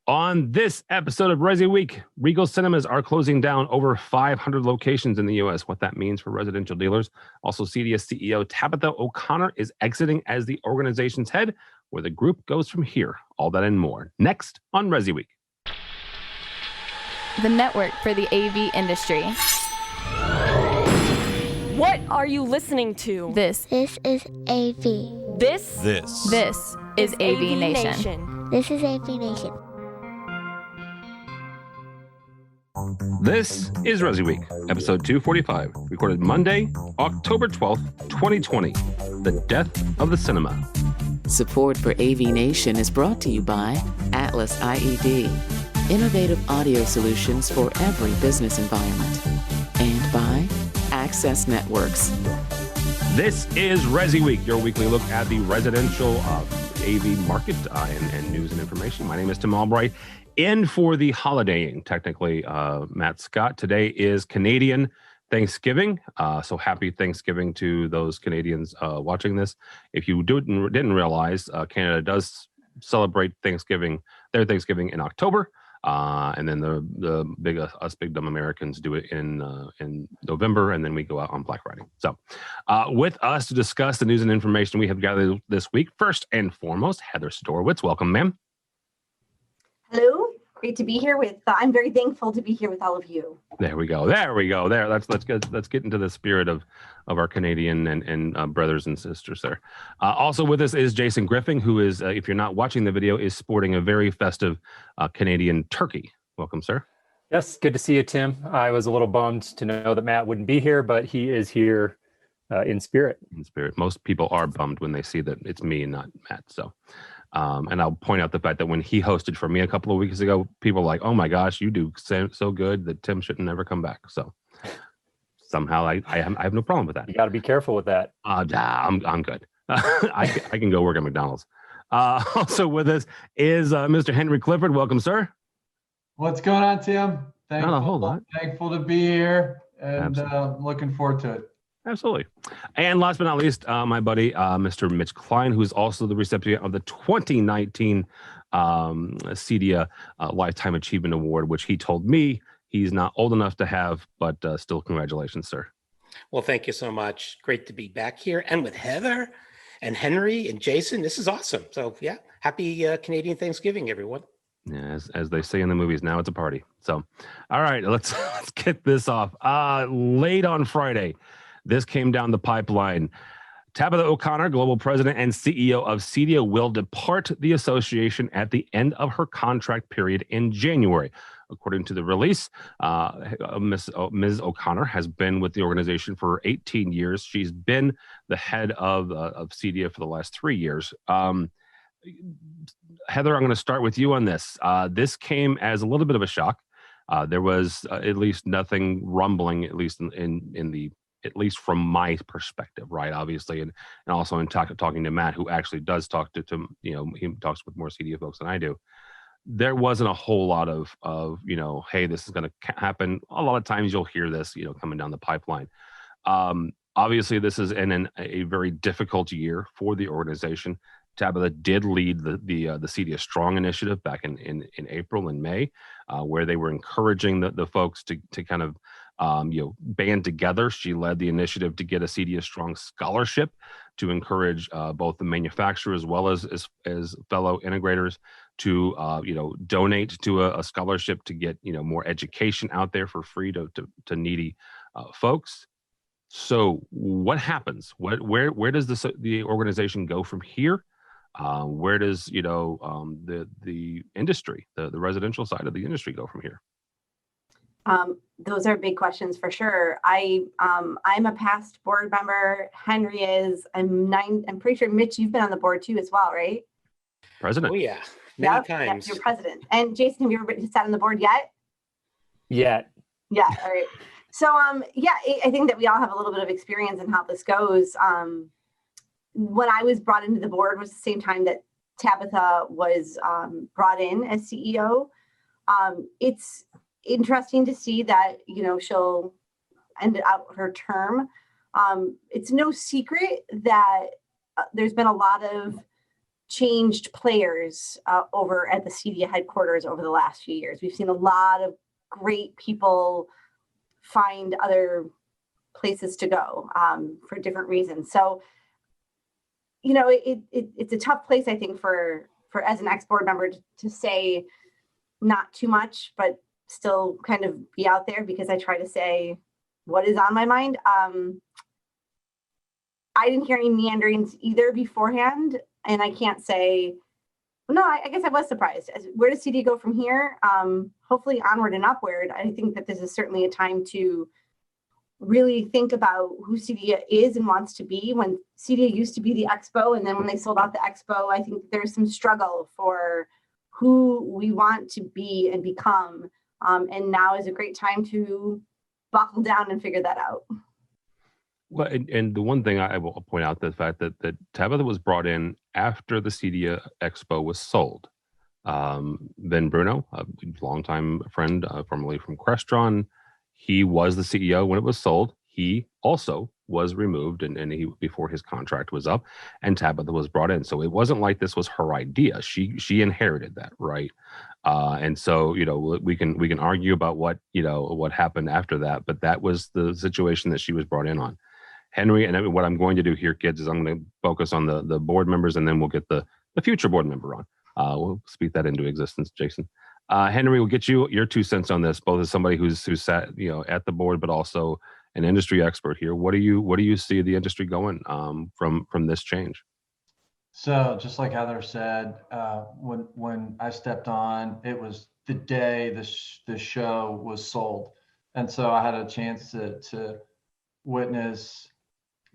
On this episode of ResiWeek, Regal Cinemas are closing down over 500 locations in the U.S., what that means for residential dealers. Also, CEDIA CEO Tabitha O'Connor is exiting as the organization's head, where the group goes from here. All that and more. Next on ResiWeek. The network for the AV industry. What are you listening to? This is AV. This is AVNation. This is AVNation. This is ResiWeek, episode 245, recorded Monday, October 12th, 2020, the death of the cinema. Support for AVNation is brought to you by Atlas IED, innovative audio solutions for every business environment, and by Access Networks. This is ResiWeek, your weekly look at the residential AV market and news and information. My name is Tim Albright. In for the holidaying, technically, Matt Scott. Today is Canadian Thanksgiving, so happy Thanksgiving to those Canadians watching this. If you didn't realize, Canada does celebrate Thanksgiving, their Thanksgiving in October, and then the big dumb Americans do it in November, and then we go out on Black Friday. So, with us to discuss the news and information we have gathered this week, first and foremost, Heather Storwitz. Welcome, ma'am. Hello, great to be here with. I'm very thankful to be here with all of you. There we go. There. Let's get into the spirit of our Canadian and brothers and sisters there. Also with us is Jason Griffin, who is, if you're not watching the video, is sporting a very festive Canadian turkey. Welcome, sir. Yes, good to see you, Tim. I was a little bummed to know that Matt wouldn't be here, but he is here in spirit. In spirit. Most people are bummed when they see that it's me and not Matt. So. And I'll point out the fact that when he hosted for me a couple of weeks ago, people were like, oh my gosh, you do so good that Tim shouldn't never come back. So somehow I have no problem with that. You got to be careful with that. I'm good. I can go work at McDonald's. Also with us is Mr. Henry Clifford. Welcome, sir. What's going on, Tim? Not a whole lot. Thankful to be here and looking forward to it. Absolutely. And last but not least, my buddy, Mr. Mitch Klein, who's also the recipient of the 2019 CEDIA Lifetime Achievement Award, which he told me he's not old enough to have, but still congratulations, sir. Well, thank you so much. Great to be back here and with Heather and Henry and Jason. This is awesome. So yeah, happy Canadian Thanksgiving, everyone. Yeah, as they say in the movies, now it's a party. So, all right, let's get this off. Late on Friday, this came down the pipeline. Tabitha O'Connor, global president and CEO of CEDIA, will depart the association at the end of her contract period in January. According to the release, Ms. O'Connor has been with the organization for 18 years. She's been the head of CEDIA for the last 3 years. Heather, I'm going to start with you on this. This came as a little bit of a shock. There was at least nothing rumbling, at least at least from my perspective, right? Obviously, and also in talking to Matt, who actually does talk to he talks with more CEDIA folks than I do. There wasn't a whole lot of hey, this is going to happen. A lot of times you'll hear this, coming down the pipeline. Obviously, this is in a very difficult year for the organization. Tabitha did lead the CEDIA Strong initiative back in April and May, where they were encouraging the folks to kind of band together. She led the initiative to get a CEDIA Strong scholarship to encourage both the manufacturer as well as fellow integrators to donate to a scholarship to get more education out there for free to needy folks. So what happens? Where does the organization go from here? Where does the industry, the residential side of the industry, go from here? Those are big questions for sure. I'm a past board member. Henry is. I'm pretty sure Mitch, you've been on the board too as well, right? President. Oh yeah, many times. You're president. And Jason, have you ever sat on the board yet? Yeah. All right. So I think that we all have a little bit of experience in how this goes. When I was brought into the board was the same time that Tabitha was brought in as CEO. It's interesting to see that, she'll end out her term. It's no secret that there's been a lot of changed players over at the CEDIA headquarters over the last few years. We've seen a lot of great people find other places to go for different reasons. So, it's a tough place, I think, for as an ex-board member to say not too much, but still kind of be out there, because I try to say what is on my mind. I didn't hear any meanderings either beforehand, and I can't say, no, I guess I was surprised. Where does CEDIA go from here? Hopefully onward and upward. I think that this is certainly a time to really think about who CEDIA is and wants to be. When CEDIA used to be the expo, and then when they sold out the expo, I think there's some struggle for who we want to be and become. And now is a great time to buckle down and figure that out. Well, and the one thing I will point out, the fact that Tabitha was brought in after the CEDIA Expo was sold. Ben Bruno, a longtime friend, formerly from Crestron, he was the CEO when it was sold. He also was removed, and he before his contract was up, and Tabitha was brought in. So it wasn't like this was her idea. She inherited that, right? And so we can argue about what happened after that, but that was the situation that she was brought in on. Henry, and what I'm going to do here, kids, is I'm going to focus on the board members, and then we'll get the future board member on. We'll speak that into existence, Jason. Henry, we'll get you your 2 cents on this, both as somebody who's sat at the board, but also an industry expert here. What do you see the industry going from this change? So just like Heather said, when I stepped on, it was the day the show was sold, and so I had a chance to witness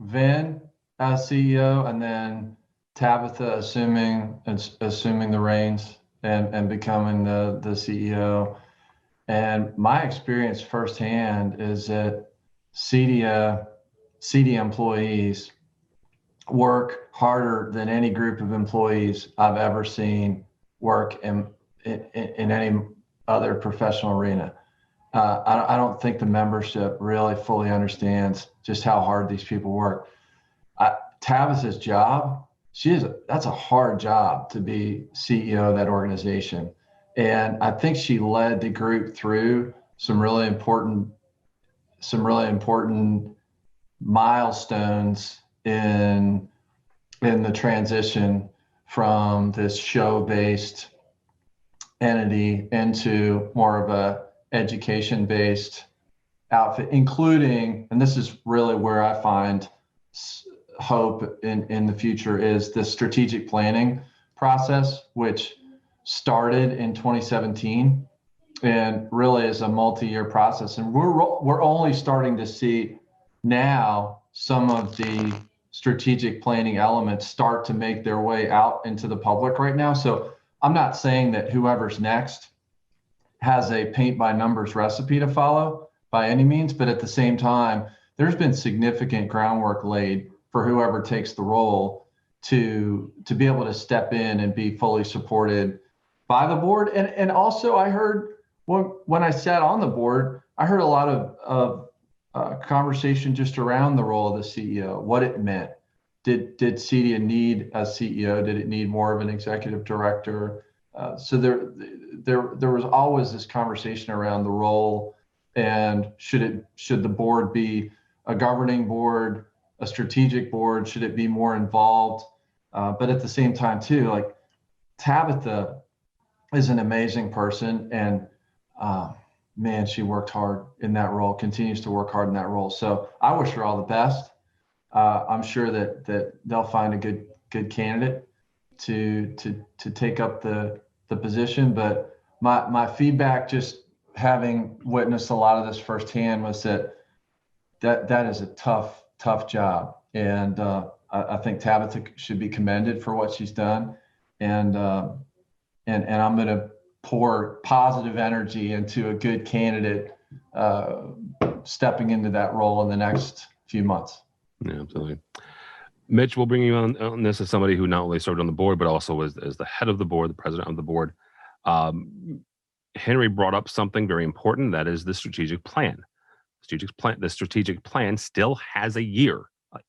Vin as CEO, and then Tabitha assuming the reins and becoming the CEO. And my experience firsthand is that CEDIA employees work harder than any group of employees I've ever seen work in any other professional arena. I don't think the membership really fully understands just how hard these people work. Tabitha's job, that's a hard job to be CEO of that organization. And I think she led the group through some really important milestones in the transition from this show-based entity into more of a education-based outfit, including, and this is really where I find hope in the future, is the strategic planning process, which started in 2017 and really is a multi-year process. And we're only starting to see now some of the strategic planning elements start to make their way out into the public right now. So I'm not saying that whoever's next has a paint by numbers recipe to follow by any means, but at the same time, there's been significant groundwork laid for whoever takes the role to be able to step in and be fully supported by the board. And also I heard when I sat on the board, I heard a lot of conversation just around the role of the CEO, what it meant. Did CEDIA need a CEO? Did it need more of an executive director? So there was always this conversation around the role, and should the board be a governing board, a strategic board? Should it be more involved? But at the same time too, like, Tabitha is an amazing person, and man, she worked hard in that role, continues to work hard in that role. So I wish her all the best. I'm sure that they'll find a good candidate to take up the position. But my feedback, just having witnessed a lot of this firsthand, was that is a tough job. And I think Tabitha should be commended for what she's done. And I'm going to pour positive energy into a good candidate stepping into that role in the next few months. Yeah, absolutely. Mitch, we'll bring you on this as somebody who not only served on the board, but also as the head of the board, the president of the board. Henry brought up something very important, that is the strategic plan. The strategic plan still has a year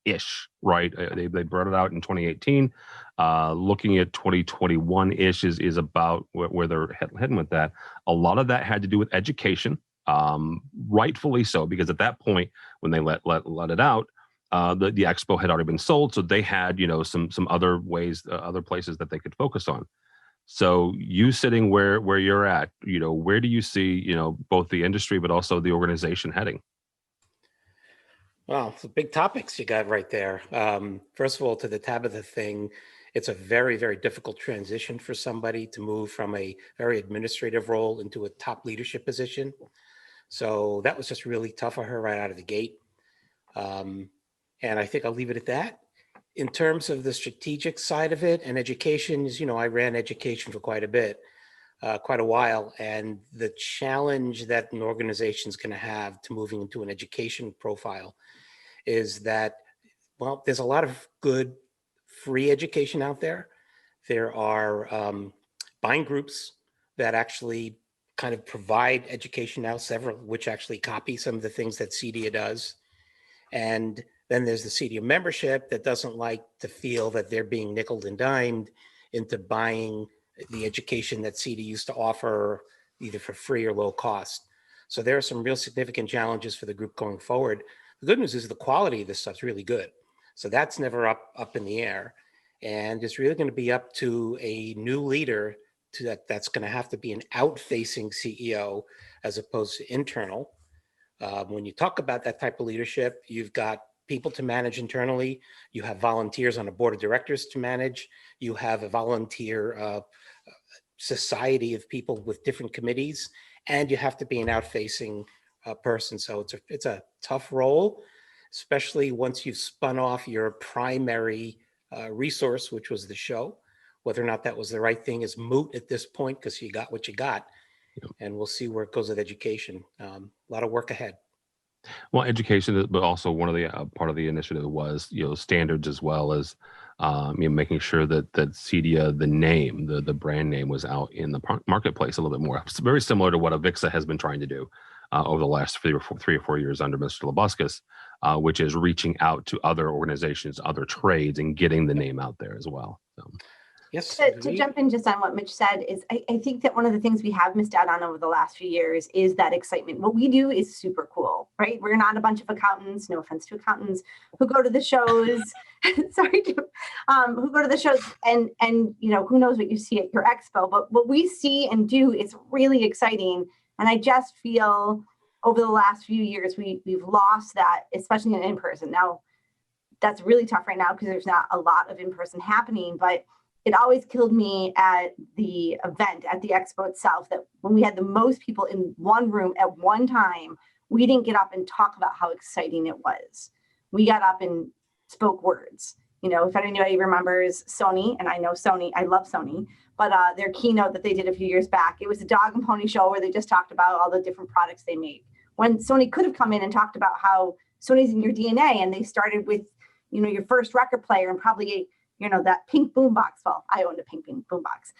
ish, right? They brought it out in 2018. Looking at 2021 ish is about where they're heading with that. A lot of that had to do with education, rightfully so, because at that point when they let it out, the expo had already been sold, so they had some other ways, other places that they could focus on. So you sitting where you're at, where do you see both the industry but also the organization heading? Well, the big topics you got right there. First of all, to the Tabitha thing, it's a very, very difficult transition for somebody to move from a very administrative role into a top leadership position. So that was just really tough for her right out of the gate. And I think I'll leave it at that. In terms of the strategic side of it and education, I ran education for quite a while. And the challenge that an organization is going to have to moving into an education profile is that, well, there's a lot of good free education out there. There are buying groups that actually kind of provide education now, several which actually copy some of the things that CEDIA does. And then there's the CEDIA membership that doesn't like to feel that they're being nickeled and dimed into buying the education that CEDIA used to offer either for free or low cost. So there are some real significant challenges for the group going forward. The good news is the quality of this stuff's really good. So that's never up in the air. And it's really going to be up to a new leader that's going to have to be an out-facing CEO as opposed to internal. When you talk about that type of leadership, you've got people to manage internally. You have volunteers on a board of directors to manage. You have a volunteer society of people with different committees, and you have to be an out-facing person. So it's a tough role, especially once you've spun off your primary resource, which was the show. Whether or not that was the right thing is moot at this point because you got what you got. Yep. And we'll see where it goes with education. A lot of work ahead. Well, education, but also one of the part of the initiative was standards as well as making sure that CEDIA, the name, the brand name, was out in the marketplace a little bit more. It's very similar to what AVIXA has been trying to do over the last 3 or 4 years under Mr. Labuscus, which is reaching out to other organizations, other trades, and getting the name out there as well. So. Yes. To jump in just on what Mitch said is I think that one of the things we have missed out on over the last few years is that excitement. What we do is super cool, right? We're not a bunch of accountants, no offense to accountants, who go to the shows, sorry, who go to the shows and who knows what you see at your expo, but what we see and do is really exciting. And I just feel over the last few years, we've lost that, especially in person. Now, that's really tough right now because there's not a lot of in-person happening, but it always killed me at the event, at the expo itself, that when we had the most people in one room at one time, we didn't get up and talk about how exciting it was. We got up and spoke words. If anybody remembers Sony, and I know Sony, I love Sony, but their keynote that they did a few years back, it was a dog and pony show where they just talked about all the different products they make. When Sony could have come in and talked about how Sony's in your DNA, and they started with, your first record player and probably that pink boombox. Well, I owned a pink boombox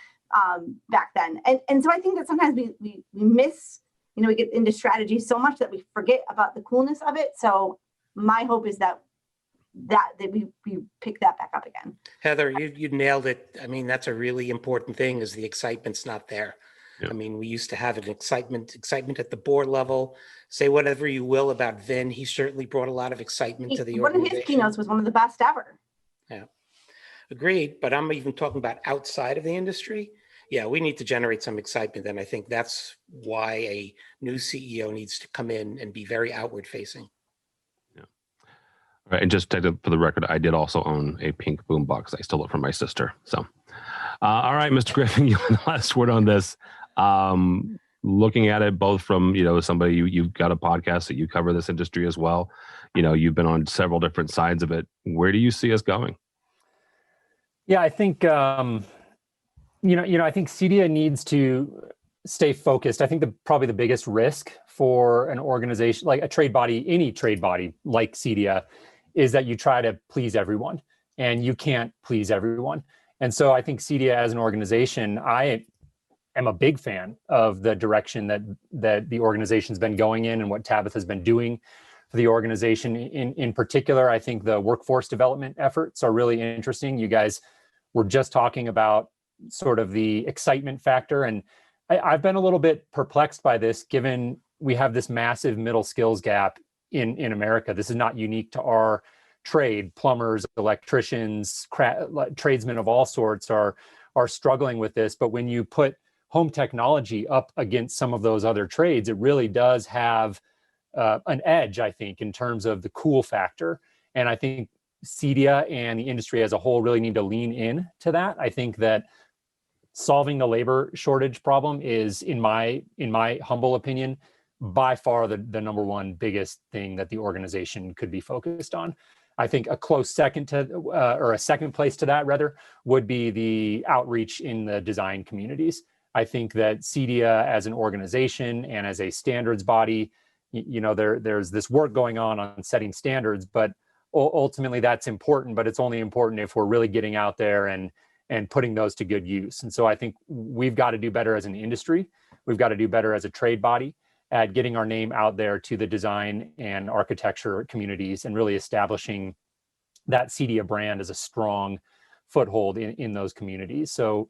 back then. And so I think that sometimes we miss, we get into strategy so much that we forget about the coolness of it. So my hope is that we pick that back up again. Heather, you nailed it. I mean, that's a really important thing is the excitement's not there. Yeah. I mean, we used to have an excitement at the board level. Say whatever you will about Vin. He certainly brought a lot of excitement to the organization. One of his keynotes was one of the best ever. Yeah. Agreed, but I'm even talking about outside of the industry. Yeah, we need to generate some excitement, and I think that's why a new CEO needs to come in and be very outward facing. Yeah. All right, and just for the record, I did also own a pink boombox. I stole it from my sister. So, all right, Mr. Griffin, you have the last word on this. Looking at it both from somebody you've got a podcast that you cover this industry as well. You've been on several different sides of it. Where do you see us going? Yeah, I think I think CEDIA needs to stay focused. I think probably the biggest risk for an organization like a trade body, any trade body like CEDIA, is that you try to please everyone, and you can't please everyone. And so I think CEDIA as an organization, I am a big fan of the direction that the organization's been going in and what Tabitha's been doing. the organization. In particular, I think the workforce development efforts are really interesting. You guys were just talking about sort of the excitement factor, and I've been a little bit perplexed by this, given we have this massive middle skills gap in America. This is not unique to our trade. Plumbers, electricians, tradesmen of all sorts are struggling with this. But when you put home technology up against some of those other trades, it really does have an edge, I think, in terms of the cool factor. And I think CEDIA and the industry as a whole really need to lean in to that. I think that solving the labor shortage problem is, in my humble opinion, by far the number one biggest thing that the organization could be focused on. I think a close second to, or a second place to that rather, would be the outreach in the design communities. I think that CEDIA as an organization and as a standards body, there's this work going on setting standards, but ultimately that's important, but it's only important if we're really getting out there and putting those to good use. And so I think we've got to do better as an industry. We've got to do better as a trade body at getting our name out there to the design and architecture communities and really establishing that CEDIA brand as a strong foothold in those communities. So,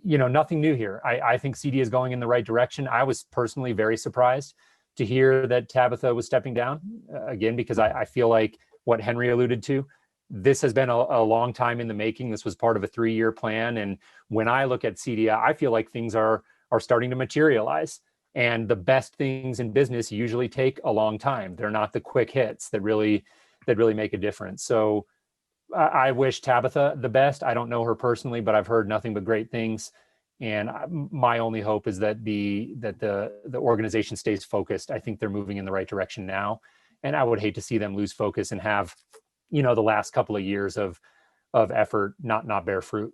nothing new here. I think CEDIA is going in the right direction. I was personally very surprised to hear that Tabitha was stepping down, again, because I feel like what Henry alluded to, this has been a long time in the making. This was part of a 3-year plan. And when I look at CEDIA, I feel like things are starting to materialize. And the best things in business usually take a long time. They're not the quick hits that really make a difference. So I wish Tabitha the best. I don't know her personally, but I've heard nothing but great things. And my only hope is that the organization stays focused. I think they're moving in the right direction now. And I would hate to see them lose focus and have, the last couple of years of effort not bear fruit.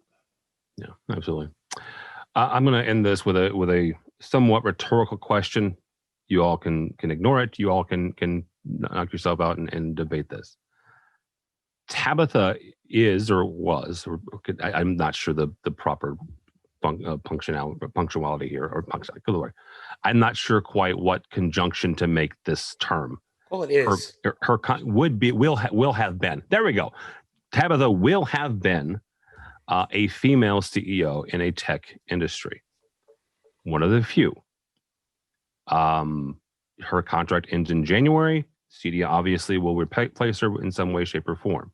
Yeah, absolutely. I'm going to end this with a somewhat rhetorical question. You all can ignore it. You all can knock yourself out and debate this. Tabitha is or was, or I'm not sure the proper punctuality here, or punctuality. I'm not sure quite what conjunction to make this term. Well, it is. Her will have been. There we go. Tabitha will have been a female CEO in a tech industry. One of the few. Her contract ends in January. CEDIA obviously will replace her in some way, shape, or form.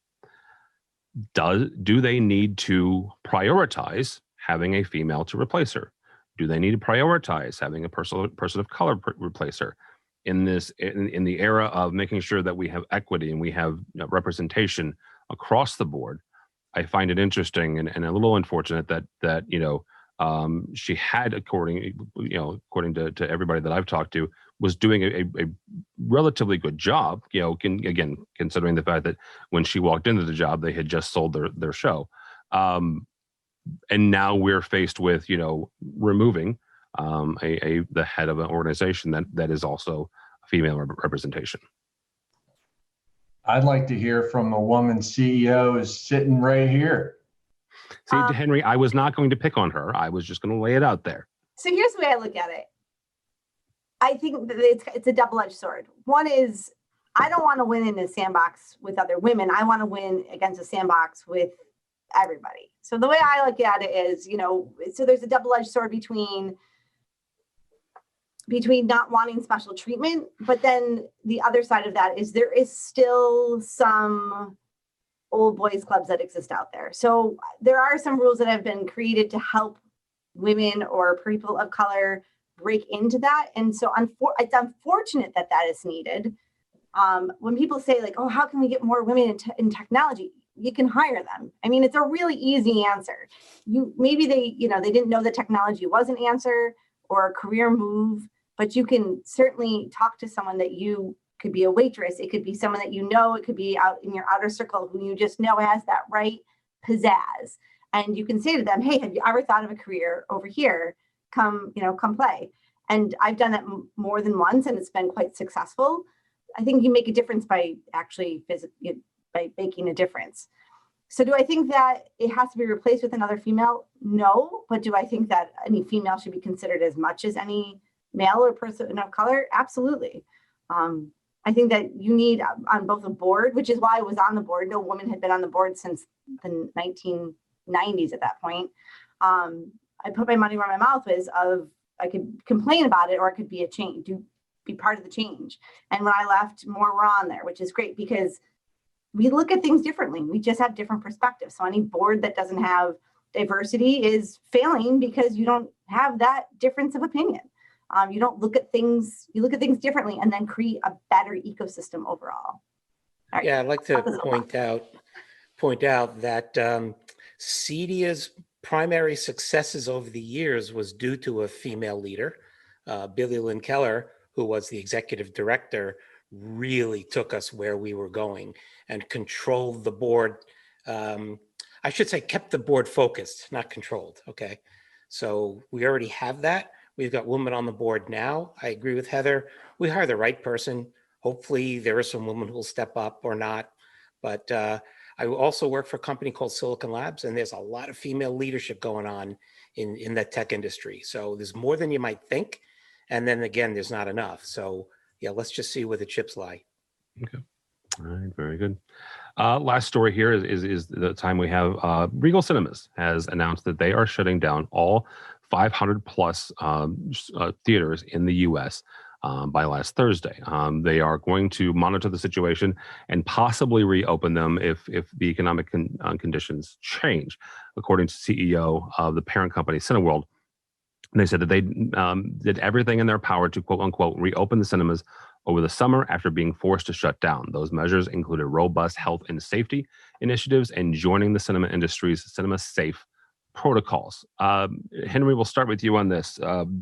Do they need to prioritize having a female to replace her? Do they need to prioritize having a person of color replace her? In the era of making sure that we have equity and we have representation across the board, I find it interesting and a little unfortunate that she had, according to everybody that I've talked to, was doing a relatively good job. Again, considering the fact that when she walked into the job, they had just sold their show, and now we're faced with removing the head of an organization that is also a female representation. I'd like to hear from a woman CEO is sitting right here. See, Henry, I was not going to pick on her. I was just going to lay it out there. So here's the way I look at it. I think that it's a double-edged sword. One is, I don't want to win in a sandbox with other women. I want to win against a sandbox with everybody. So the way I look at it is, so there's a double-edged sword between not wanting special treatment, but then the other side of that is there is still some old boys clubs that exist out there. So there are some rules that have been created to help women or people of color break into that. And so it's unfortunate that is needed. When people say like, oh, how can we get more women in technology? You can hire them. I mean, it's a really easy answer. Maybe they didn't know that technology was an answer or a career move, but you can certainly talk to someone that could be a waitress. It could be someone that it could be out in your outer circle who you just know has that right pizzazz. And you can say to them, hey, have you ever thought of a career over here? Come play. And I've done that more than once, and it's been quite successful. I think you make a difference by actually by making a difference. So do I think that it has to be replaced with another female? No. But do I think that any female should be considered as much as any male or person of color? Absolutely. I I think that you need on both a board, which is why I was on the board. No woman had been on the board since the 1990s at that point. I put my money where my mouth was of I could complain about it or it could be a change, be part of the change. And when I left, more were on there, which is great because we look at things differently. We just have different perspectives. So any board that doesn't have diversity is failing because you don't have that difference of opinion. You don't look at things, you look at things differently and then create a better ecosystem overall. All right. Yeah, I'd like to point out that CEDIA's primary successes over the years was due to a female leader. Billy Lynn Keller, who was the executive director, really took us where we were going and controlled the board. I should say kept the board focused, not controlled, okay? So we already have that. We've got women on the board now. I agree with Heather. We hire the right person. Hopefully there are some women who will step up or not. But I also work for a company called Silicon Labs, and there's a lot of female leadership going on in the tech industry. So there's more than you might think. And then again, there's not enough. So yeah, let's just see where the chips lie. Okay. All right. Very good. Last story here is the time we have. Regal Cinemas has announced that they are shutting down all 500 plus theaters in the U.S. By last Thursday. They are going to monitor the situation and possibly reopen them if the economic conditions change, according to CEO of the parent company Cineworld. They said that they did everything in their power to, quote unquote, reopen the cinemas over the summer after being forced to shut down. Those measures included robust health and safety initiatives and joining the cinema industry's cinema safe protocols. Henry, we'll start with you on this.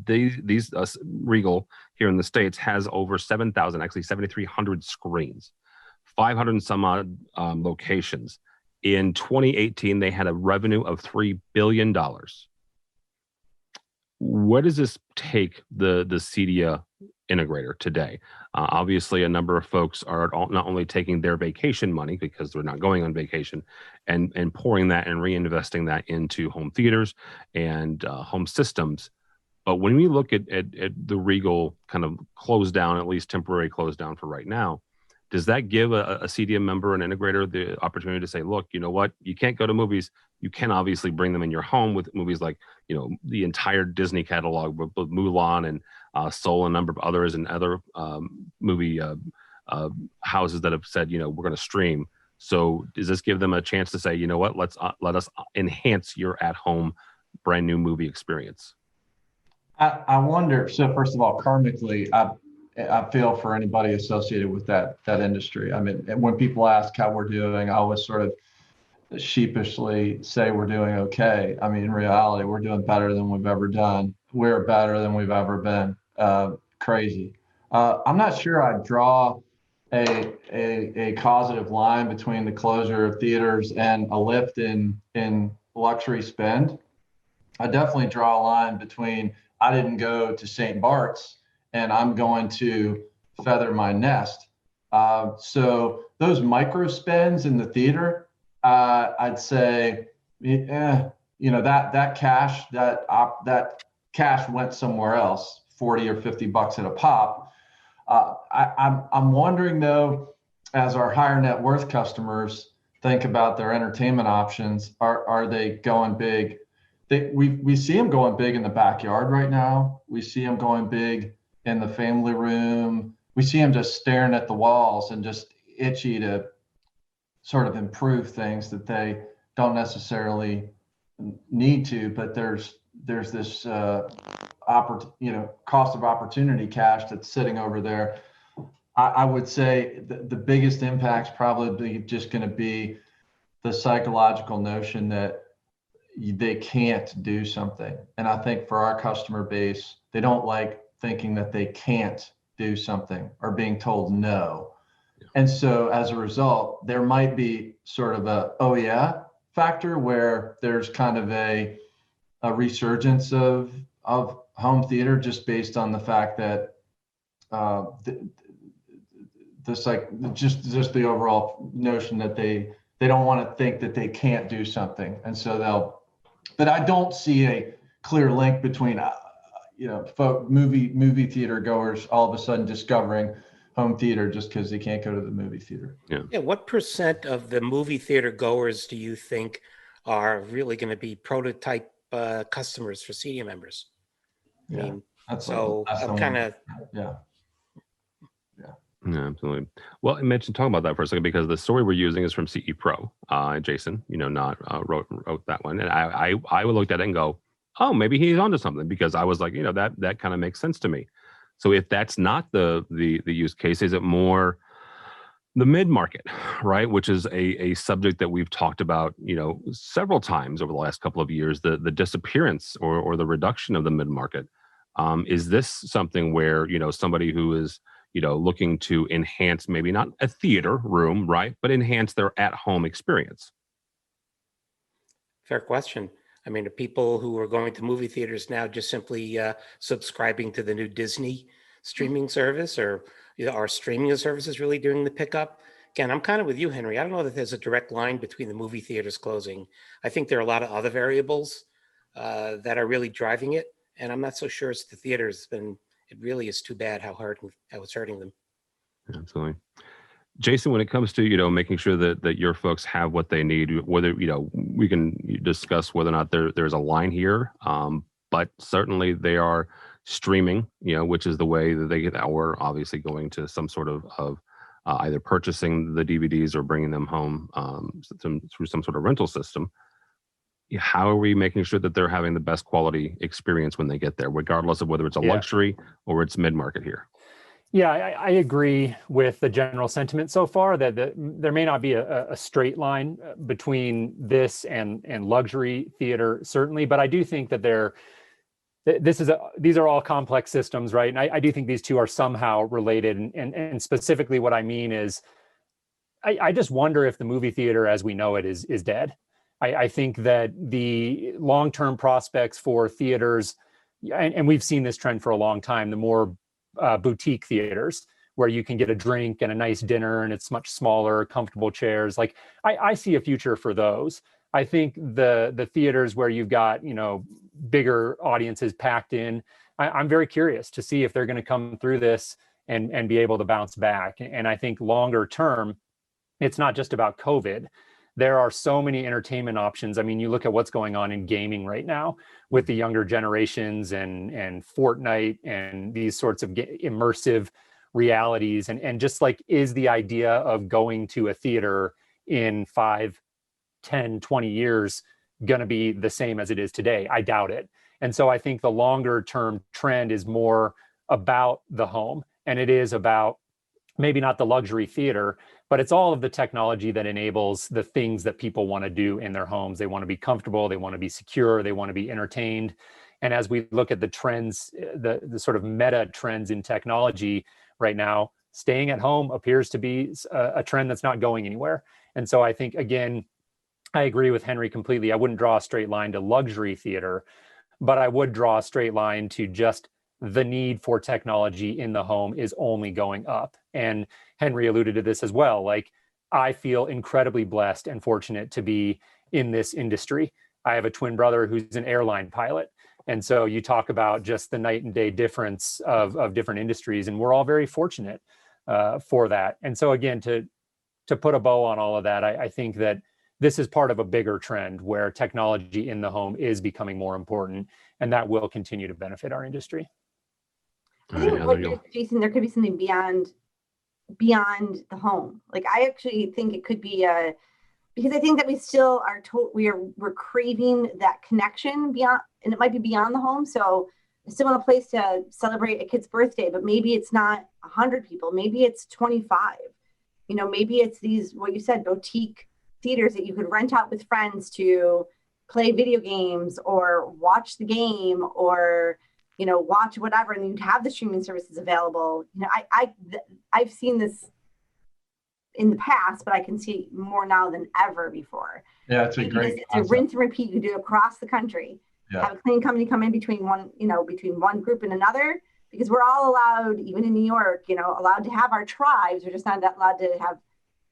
These Regal here in the States has over 7,000, actually 7,300 screens, 500 and some odd locations. In 2018, they had a revenue of $3 billion. What does this take the CEDIA integrator today? Obviously, a number of folks are not only taking their vacation money because they're not going on vacation and pouring that and reinvesting that into home theaters and home systems. But when we look at the Regal kind of closed down, at least temporary closed down for right now, does that give a CEDIA member, an integrator, the opportunity to say, look, you know what, you can't go to movies. You can obviously bring them in your home with movies like, you know, the entire Disney catalog with Mulan and Soul and a number of others and other movie houses that have said, you know, we're going to stream. So does this give them a chance to say, you know what, let us enhance your at-home brand new movie experience? I wonder, so first of all, karmically, I feel for anybody associated with that industry. I mean, when people ask how we're doing, I always sort of sheepishly say we're doing okay. I mean, in reality, we're doing better than we've ever done. We're better than we've ever been. Crazy. I'm not sure I draw a causative line between the closure of theaters and a lift in luxury spend. I definitely draw a line between I didn't go to St. Bart's and I'm going to feather my nest. So those micro spends in the theater, I'd say, you know, that cash went somewhere else, 40 or 50 bucks at a pop. I'm wondering though, as our higher net worth customers think about their entertainment options, are they going big? We see them going big in the backyard right now. We see them going big in the family room. We see them just staring at the walls and just itchy to sort of improve things that they don't necessarily need to, but there's this cost of opportunity cash that's sitting over there. I would say the biggest impact's probably just going to be the psychological notion that they can't do something. And I think for our customer base, they don't like thinking that they can't do something or being told no. And so as a result, there might be sort of a, oh yeah, factor where there's kind of a resurgence of home theater just based on the fact that just the overall notion that they don't want to think that they can't do something. And so but I don't see a clear link between movie theater goers all of a sudden discovering home theater just because they can't go to the movie theater. Yeah, what percent of the movie theater goers do you think are really going to be prototype customers for CEDIA members? I mean, so I'm kind of yeah. Yeah, absolutely. Well, I mentioned talking about that for a second because the story we're using is from CE Pro. Jason, not wrote that one, and I looked at it and go, oh, maybe he's onto something, because I was like, that kind of makes sense to me. So if that's not the use case, is it more the mid market, right? Which is a subject that we've talked about, several times over the last couple of years. The disappearance or the reduction of the mid market. Is this something where somebody who is looking to enhance, maybe not a theater room, right, but enhance their at-home experience? fair question. I mean, the people who are going to movie theaters now just simply subscribing to the new Disney streaming service, or are streaming services really doing the pickup? Again, I'm kind of with you, Henry. I don't know that there's a direct line between the movie theaters closing. I think there are a lot of other variables that are really driving it, and I'm not so sure it's the theaters. It really is too bad how it's hurting them. Absolutely. Jason, when it comes to making sure that your folks have what they need, whether we can discuss whether or not there's a line here, but certainly they are streaming, which is the way that they get, or obviously going to some sort of either purchasing the DVDs or bringing them home through some sort of rental system. How are we making sure that they're having the best quality experience when they get there, regardless of whether it's a luxury or it's mid-market here? Yeah, I agree with the general sentiment so far that there may not be a straight line between this and luxury theater, certainly, but I do think that these are all complex systems, right? And I do think these two are somehow related. And specifically what I mean is, I just wonder if the movie theater as we know it is dead. I think that the long-term prospects for theaters, and we've seen this trend for a long time, the more boutique theaters where you can get a drink and a nice dinner and it's much smaller, comfortable chairs. Like I see a future for those. I think the theaters where you've got, bigger audiences packed in, I'm very curious to see if they're going to come through this and be able to bounce back. And I think longer term, it's not just about COVID. There are so many entertainment options. I mean, you look at what's going on in gaming right now with the younger generations and Fortnite and these sorts of immersive realities. And just like, is the idea of going to a theater in 5, 10, 20 years going to be the same as it is today? I doubt it. And so I think the longer term trend is more about the home, and it is about maybe not the luxury theater, but it's all of the technology that enables the things that people want to do in their homes. They want to be comfortable, they want to be secure, they want to be entertained. And as we look at the trends, the sort of meta trends in technology right now, staying at home appears to be a trend that's not going anywhere. And so I think, again, I agree with Henry completely. I wouldn't draw a straight line to luxury theater, but I would draw a straight line to just the need for technology in the home is only going up. And Henry alluded to this as well. Like, I feel incredibly blessed and fortunate to be in this industry. I have a twin brother who's an airline pilot. And so you talk about just the night and day difference of different industries, and we're all very fortunate for that. And so again, to put a bow on all of that, I think that this is part of a bigger trend where technology in the home is becoming more important, and that will continue to benefit our industry. I think Jason, there could be something beyond the home. Like, I actually think it could be because I think that we still are we're craving that connection beyond, and it might be beyond the home. So I still want a place to celebrate a kid's birthday, but maybe it's not 100 people, maybe it's 25. Maybe it's these, what you said, boutique theaters that you could rent out with friends to play video games or watch the game or watch whatever, and you'd have the streaming services available. I've seen this in the past, but I can see more now than ever before. Yeah, it's a great. It's a rinse and repeat. You do it across the country. Yeah. Have a cleaning company come in between one group and another, because we're all allowed, even in New York, allowed to have our tribes. We're just not allowed to have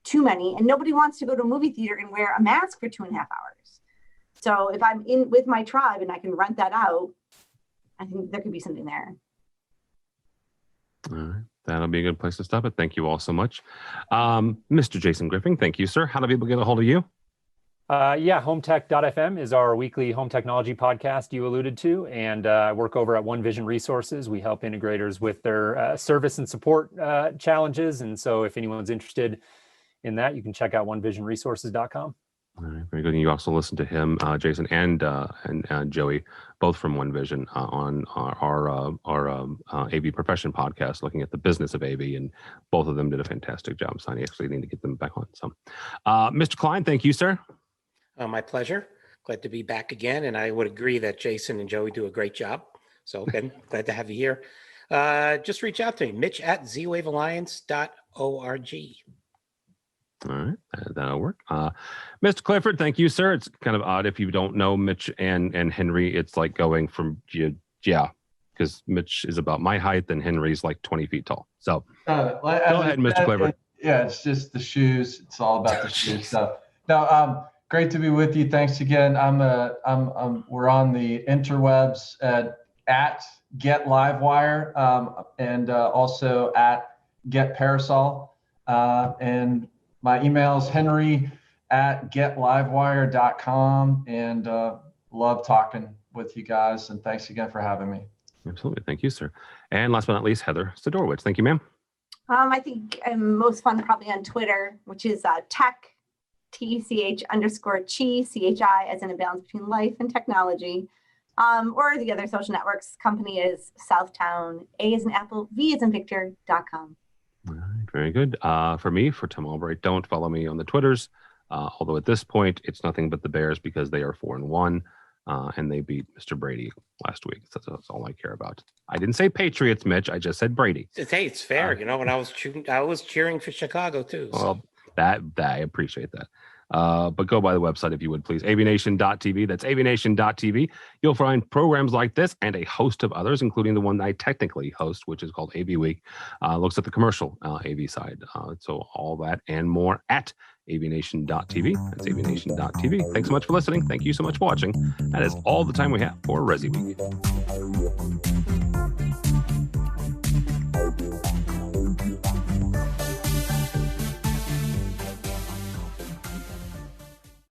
too many, and nobody wants to go to a movie theater and wear a mask for 2.5 hours. So if I'm in with my tribe and I can rent that out, I think there could be something there. All right. That'll be a good place to stop it. Thank you all so much. Mr. Jason Griffin, thank you, sir. How do people get a hold of you? HomeTech.fm is our weekly home technology podcast you alluded to, and I work over at One Vision Resources. We help integrators with their service and support challenges, and so if anyone's interested in that, you can check out onevisionresources.com. All right, very good. And you also listen to him, Jason, and Joey, both from One Vision, on our AV Profession podcast, looking at the business of AV, and both of them did a fantastic job. So I actually need to get them back on. So, Mr. Klein, thank you, sir. My pleasure. Glad to be back again, and I would agree that Jason and Joey do a great job. So again, glad to have you here. Just reach out to me, mitch@zwavealliance.org. All right, that'll work. Mr. Clifford, thank you, sir. It's kind of odd if you don't know Mitch and Henry. It's like going from, because Mitch is about my height and Henry's like 20 feet tall. So go ahead, Mr. Clifford. Yeah, it's just the shoes. It's all about the shoes stuff. No, great to be with you. Thanks again. We're on the interwebs at Get Livewire and also at Get Parasol. And my email is henry@getlivewire.com, and love talking with you guys. And thanks again for having me. Absolutely. Thank you, sir. And last but not least, Heather Sidorowicz. Thank you, ma'am. I think I'm most fun probably on Twitter, which is tech, TECH_chi, CHI, as in a balance between life and technology. Or the other social networks. Company is Southtown, A as in Apple, V as in Victor.com. All right, very good. For me, for Tim Albright, don't follow me on the Twitters. Although at this point, it's nothing but the Bears because they are 4-1, and they beat Mr. Brady last week. So that's all I care about. I didn't say Patriots, Mitch. I just said Brady. Hey, it's fair. When I was cheering for Chicago too. So. Well, that I appreciate that. But go by the website if you would, please. AVNation.tv. That's AVNation.tv. You'll find programs like this and a host of others, including the one that I technically host, which is called AV Week. Looks at the commercial AV side. So all that and more at AVNation.tv. That's AVNation.tv. Thanks so much for listening. Thank you so much for watching. That is all the time we have for ResiWeek.